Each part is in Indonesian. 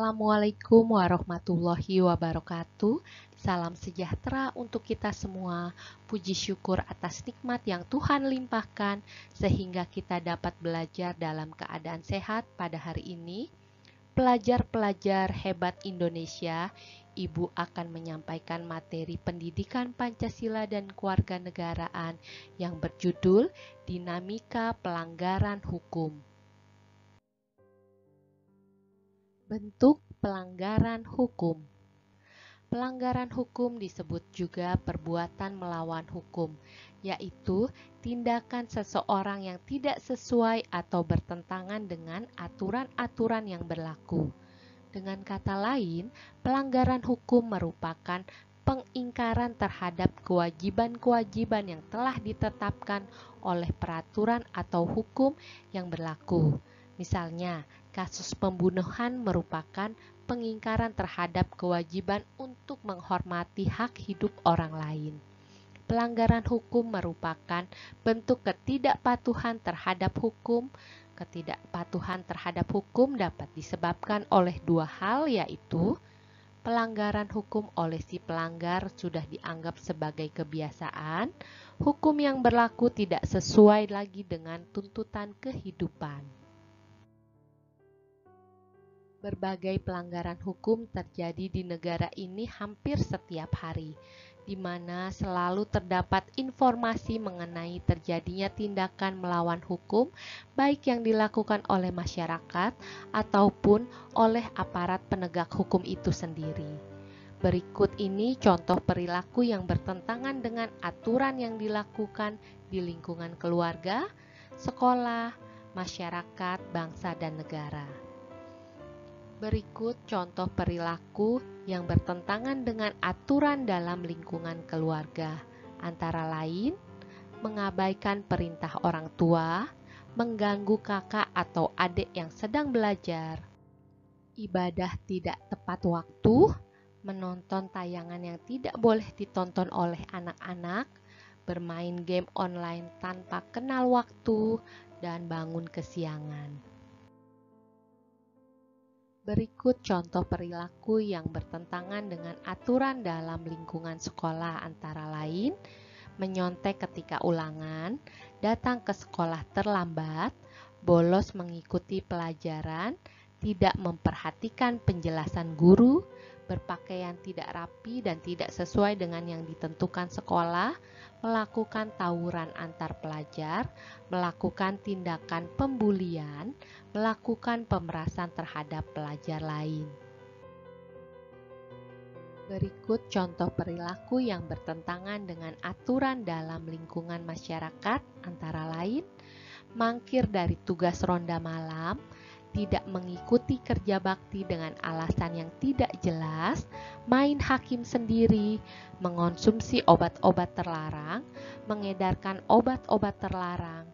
Assalamualaikum warahmatullahi wabarakatuh. Salam sejahtera untuk kita semua. Puji syukur atas nikmat yang Tuhan limpahkan sehingga kita dapat belajar dalam keadaan sehat pada hari ini. Pelajar-pelajar hebat Indonesia, Ibu akan menyampaikan materi pendidikan Pancasila dan kewarganegaraan yang berjudul Dinamika Pelanggaran Hukum. Bentuk pelanggaran hukum. Pelanggaran hukum disebut juga perbuatan melawan hukum, yaitu tindakan seseorang yang tidak sesuai atau bertentangan dengan aturan-aturan yang berlaku. Dengan kata lain, pelanggaran hukum merupakan pengingkaran terhadap kewajiban-kewajiban yang telah ditetapkan oleh peraturan atau hukum yang berlaku. Misalnya, kasus pembunuhan merupakan pengingkaran terhadap kewajiban untuk menghormati hak hidup orang lain. Pelanggaran hukum merupakan bentuk ketidakpatuhan terhadap hukum. Ketidakpatuhan terhadap hukum dapat disebabkan oleh dua hal, yaitu pelanggaran hukum oleh si pelanggar sudah dianggap sebagai kebiasaan, hukum yang berlaku tidak sesuai lagi dengan tuntutan kehidupan. Berbagai pelanggaran hukum terjadi di negara ini hampir setiap hari, di mana selalu terdapat informasi mengenai terjadinya tindakan melawan hukum, baik yang dilakukan oleh masyarakat ataupun oleh aparat penegak hukum itu sendiri. Berikut ini contoh perilaku yang bertentangan dengan aturan yang dilakukan di lingkungan keluarga, sekolah, masyarakat, bangsa, dan negara. Berikut contoh perilaku yang bertentangan dengan aturan dalam lingkungan keluarga, antara lain mengabaikan perintah orang tua, mengganggu kakak atau adik yang sedang belajar, ibadah tidak tepat waktu, menonton tayangan yang tidak boleh ditonton oleh anak-anak, bermain game online tanpa kenal waktu, dan bangun kesiangan. Berikut contoh perilaku yang bertentangan dengan aturan dalam lingkungan sekolah, antara lain menyontek ketika ulangan, datang ke sekolah terlambat, bolos mengikuti pelajaran, tidak memperhatikan penjelasan guru, berpakaian tidak rapi dan tidak sesuai dengan yang ditentukan sekolah, melakukan tawuran antar pelajar, melakukan tindakan pembulian, melakukan pemerasan terhadap pelajar lain. Berikut contoh perilaku yang bertentangan dengan aturan dalam lingkungan masyarakat, antara lain mangkir dari tugas ronda malam, tidak mengikuti kerja bakti dengan alasan yang tidak jelas, main hakim sendiri, mengonsumsi obat-obat terlarang, mengedarkan obat-obat terlarang,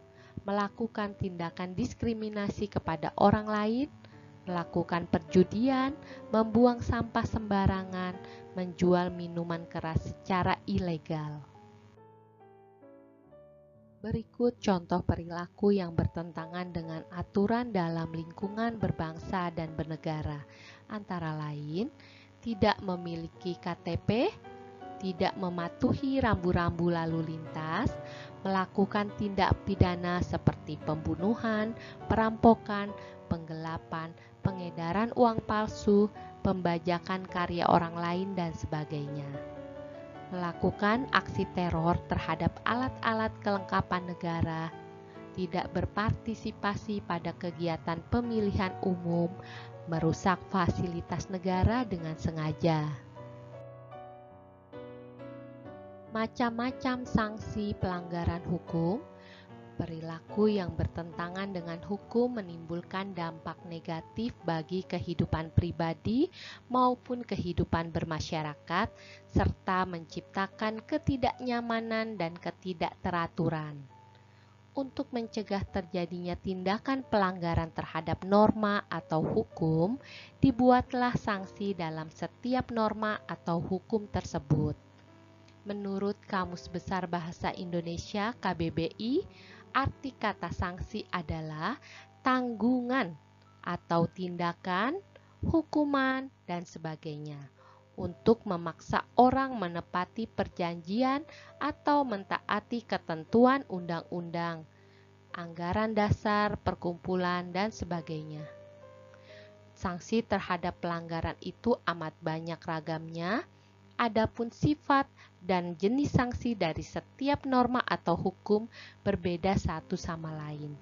melakukan tindakan diskriminasi kepada orang lain, melakukan perjudian, membuang sampah sembarangan, menjual minuman keras secara ilegal. Berikut contoh perilaku yang bertentangan dengan aturan dalam lingkungan berbangsa dan bernegara, antara lain tidak memiliki KTP, tidak mematuhi rambu-rambu lalu lintas, melakukan tindak pidana seperti pembunuhan, perampokan, penggelapan, pengedaran uang palsu, pembajakan karya orang lain, dan sebagainya. melakukan aksi teror terhadap alat-alat kelengkapan negara, tidak berpartisipasi pada kegiatan pemilihan umum, merusak fasilitas negara dengan sengaja. Macam-macam sanksi pelanggaran hukum. Perilaku yang bertentangan dengan hukum menimbulkan dampak negatif bagi kehidupan pribadi maupun kehidupan bermasyarakat, serta menciptakan ketidaknyamanan dan ketidakteraturan. Untuk mencegah terjadinya tindakan pelanggaran terhadap norma atau hukum, dibuatlah sanksi dalam setiap norma atau hukum tersebut. Menurut Kamus Besar Bahasa Indonesia KBBI, arti kata sanksi adalah tanggungan atau tindakan, hukuman, dan sebagainya untuk memaksa orang menepati perjanjian atau mentaati ketentuan undang-undang, anggaran dasar, perkumpulan, dan sebagainya. Sanksi terhadap pelanggaran itu amat banyak ragamnya. Adapun sifat dan jenis sanksi dari setiap norma atau hukum berbeda satu sama lain.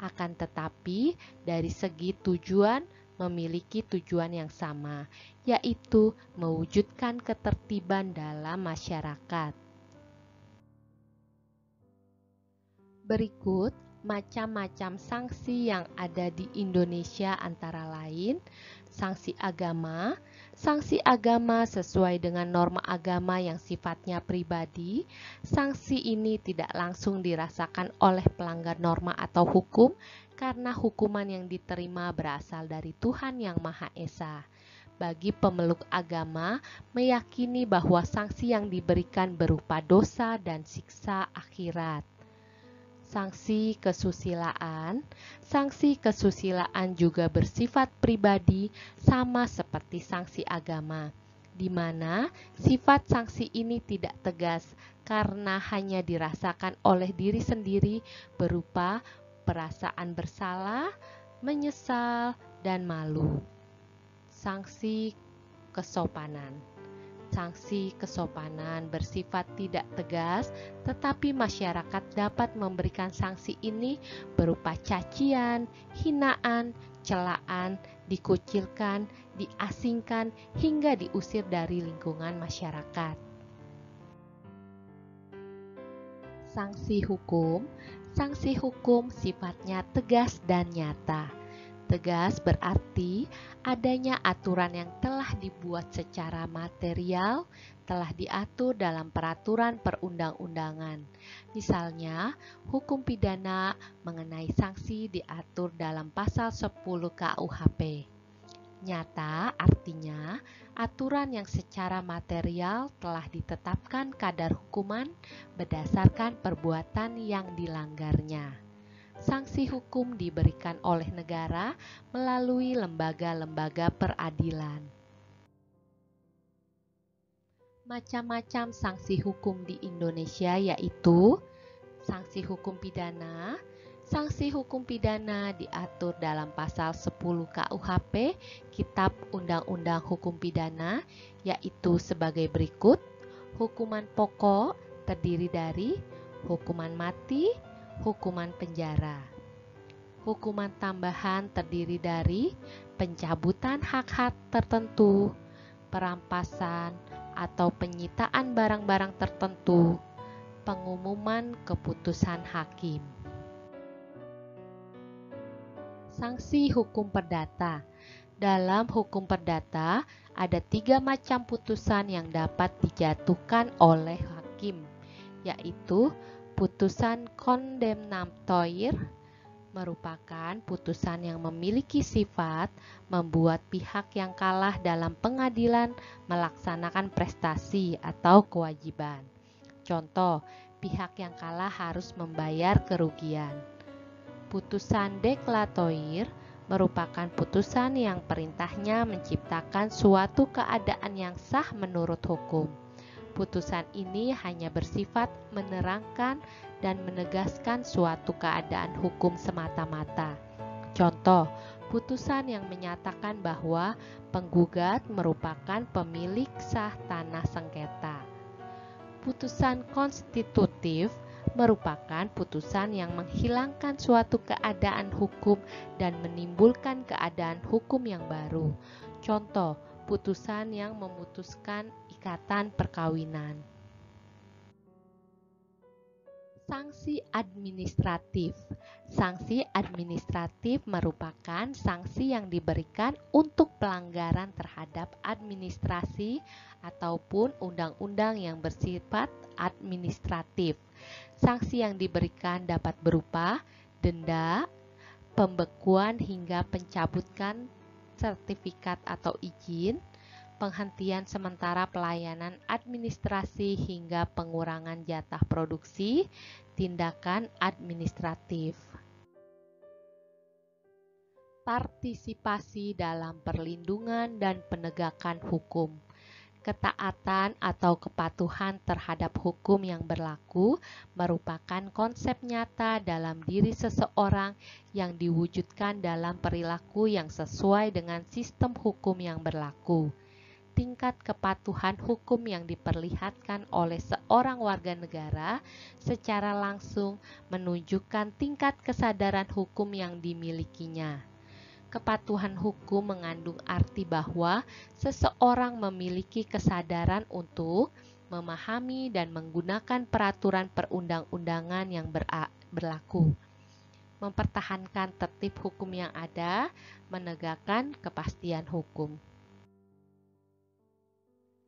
Akan tetapi, dari segi tujuan memiliki tujuan yang sama, yaitu mewujudkan ketertiban dalam masyarakat. Berikut macam-macam sanksi yang ada di Indonesia antara lain: sanksi agama. Sanksi agama sesuai dengan norma agama yang sifatnya pribadi. Sanksi ini tidak langsung dirasakan oleh pelanggar norma atau hukum karena hukuman yang diterima berasal dari Tuhan Yang Maha Esa. Bagi pemeluk agama, meyakini bahwa sanksi yang diberikan berupa dosa dan siksa akhirat. Sanksi kesusilaan. Sanksi kesusilaan juga bersifat pribadi sama seperti sanksi agama, di mana sifat sanksi ini tidak tegas karena hanya dirasakan oleh diri sendiri berupa perasaan bersalah, menyesal, dan malu. Sanksi kesopanan. Sanksi kesopanan bersifat tidak tegas, tetapi masyarakat dapat memberikan sanksi ini berupa cacian, hinaan, celaan, dikucilkan, diasingkan, hingga diusir dari lingkungan masyarakat. Sanksi hukum. Sanksi hukum sifatnya tegas dan nyata. Tegas berarti adanya aturan yang telah dibuat secara material, telah diatur dalam peraturan perundang-undangan. Misalnya, hukum pidana mengenai sanksi diatur dalam pasal 10 KUHP. Nyata artinya aturan yang secara material telah ditetapkan kadar hukuman berdasarkan perbuatan yang dilanggarnya. Sanksi hukum diberikan oleh negara melalui lembaga-lembaga peradilan. Macam-macam sanksi hukum di Indonesia yaitu sanksi hukum pidana. Sanksi hukum pidana diatur dalam pasal 10 KUHP, Kitab Undang-Undang Hukum Pidana, yaitu sebagai berikut: hukuman pokok terdiri dari hukuman mati, hukuman penjara. Hukuman tambahan terdiri dari pencabutan hak-hak tertentu, perampasan atau penyitaan barang-barang tertentu, pengumuman keputusan hakim. Sanksi hukum perdata. Dalam hukum perdata ada 3 macam putusan yang dapat dijatuhkan oleh hakim, yaitu putusan condemnatoir, merupakan putusan yang memiliki sifat membuat pihak yang kalah dalam pengadilan melaksanakan prestasi atau kewajiban. Contoh, pihak yang kalah harus membayar kerugian. Putusan declaratoir merupakan putusan yang perintahnya menciptakan suatu keadaan yang sah menurut hukum. Putusan ini hanya bersifat menerangkan dan menegaskan suatu keadaan hukum semata-mata. Contoh, putusan yang menyatakan bahwa penggugat merupakan pemilik sah tanah sengketa. Putusan konstitutif merupakan putusan yang menghilangkan suatu keadaan hukum dan menimbulkan keadaan hukum yang baru. Contoh, putusan yang memutuskan ikatan perkawinan. Sanksi administratif. Sanksi administratif merupakan sanksi yang diberikan untuk pelanggaran terhadap administrasi ataupun undang-undang yang bersifat administratif. Sanksi yang diberikan dapat berupa denda, pembekuan hingga pencabutan sertifikat atau izin, penghentian sementara pelayanan administrasi hingga pengurangan jatah produksi, tindakan administratif. Partisipasi dalam perlindungan dan penegakan hukum. Ketaatan atau kepatuhan terhadap hukum yang berlaku merupakan konsep nyata dalam diri seseorang yang diwujudkan dalam perilaku yang sesuai dengan sistem hukum yang berlaku. Tingkat kepatuhan hukum yang diperlihatkan oleh seorang warga negara secara langsung menunjukkan tingkat kesadaran hukum yang dimilikinya. Kepatuhan hukum mengandung arti bahwa seseorang memiliki kesadaran untuk memahami dan menggunakan peraturan perundang-undangan yang berlaku, mempertahankan tertib hukum yang ada, menegakkan kepastian hukum.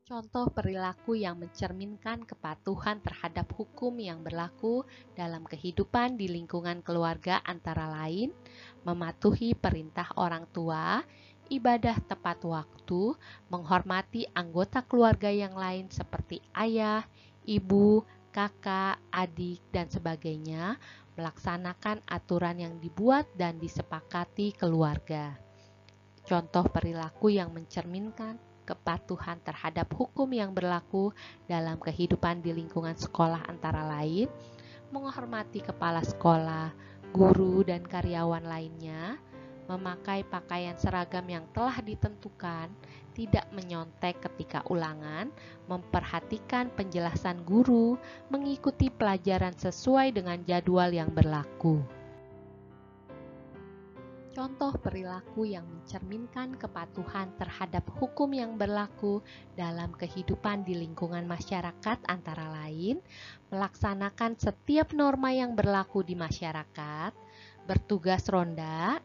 Contoh perilaku yang mencerminkan kepatuhan terhadap hukum yang berlaku dalam kehidupan di lingkungan keluarga antara lain, mematuhi perintah orang tua, ibadah tepat waktu, menghormati anggota keluarga yang lain seperti ayah, ibu, kakak, adik, dan sebagainya, melaksanakan aturan yang dibuat dan disepakati keluarga. Contoh perilaku yang mencerminkan kepatuhan terhadap hukum yang berlaku dalam kehidupan di lingkungan sekolah antara lain, menghormati kepala sekolah, guru, dan karyawan lainnya, memakai pakaian seragam yang telah ditentukan, tidak menyontek ketika ulangan, memperhatikan penjelasan guru, mengikuti pelajaran sesuai dengan jadwal yang berlaku. Contoh perilaku yang mencerminkan kepatuhan terhadap hukum yang berlaku dalam kehidupan di lingkungan masyarakat antara lain, melaksanakan setiap norma yang berlaku di masyarakat, bertugas ronda,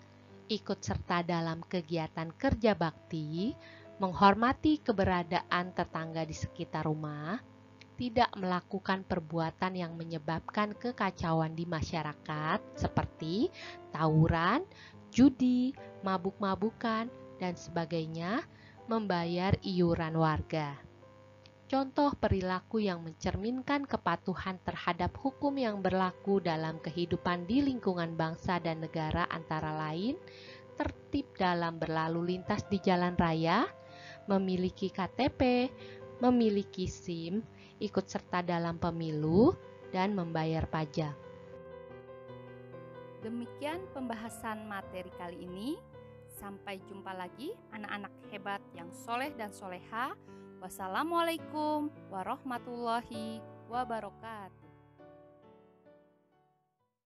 ikut serta dalam kegiatan kerja bakti, menghormati keberadaan tetangga di sekitar rumah, tidak melakukan perbuatan yang menyebabkan kekacauan di masyarakat seperti tawuran, judi, mabuk-mabukan, dan sebagainya, membayar iuran warga. Contoh perilaku yang mencerminkan kepatuhan terhadap hukum yang berlaku dalam kehidupan di lingkungan bangsa dan negara antara lain, tertib dalam berlalu lintas di jalan raya, memiliki KTP, memiliki SIM, ikut serta dalam pemilu, dan membayar pajak. Demikian pembahasan materi kali ini. Sampai jumpa lagi anak-anak hebat yang soleh dan soleha. Wassalamualaikum warahmatullahi wabarakatuh.